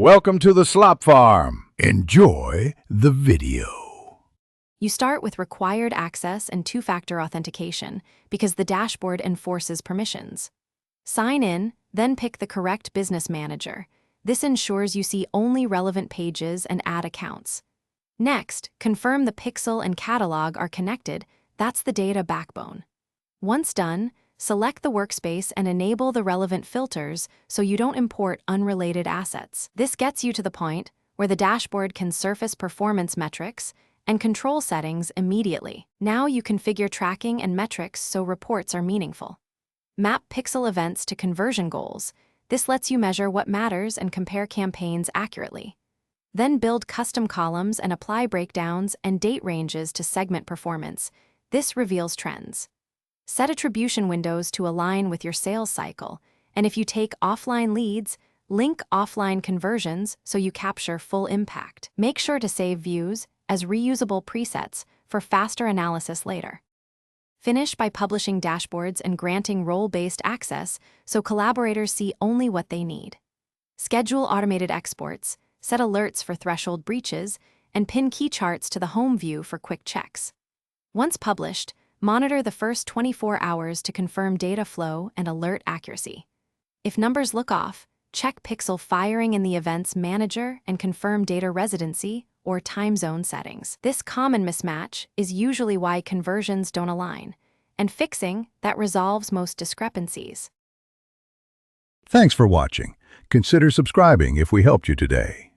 Welcome to the Slop Farm. Enjoy the video. You start with required access and two-factor authentication because the dashboard enforces permissions. Sign in, then pick the correct business manager. This ensures you see only relevant pages and add accounts. Next, confirm the pixel and catalog are connected. That's the data backbone. Once done, select the workspace and enable the relevant filters so you don't import unrelated assets. This gets you to the point where the dashboard can surface performance metrics and control settings immediately. Now you configure tracking and metrics so reports are meaningful. Map pixel events to conversion goals. This lets you measure what matters and compare campaigns accurately. Then build custom columns and apply breakdowns and date ranges to segment performance. This reveals trends. Set attribution windows to align with your sales cycle, and if you take offline leads, link offline conversions so you capture full impact. Make sure to save views as reusable presets for faster analysis later. Finish by publishing dashboards and granting role-based access so collaborators see only what they need. Schedule automated exports, set alerts for threshold breaches, and pin key charts to the home view for quick checks. Once published, monitor the first 24 hours to confirm data flow and alert accuracy. If numbers look off, check pixel firing in the Events Manager and confirm data residency or time zone settings. This common mismatch is usually why conversions don't align, and fixing that resolves most discrepancies. Thanks for watching. Consider subscribing if we helped you today.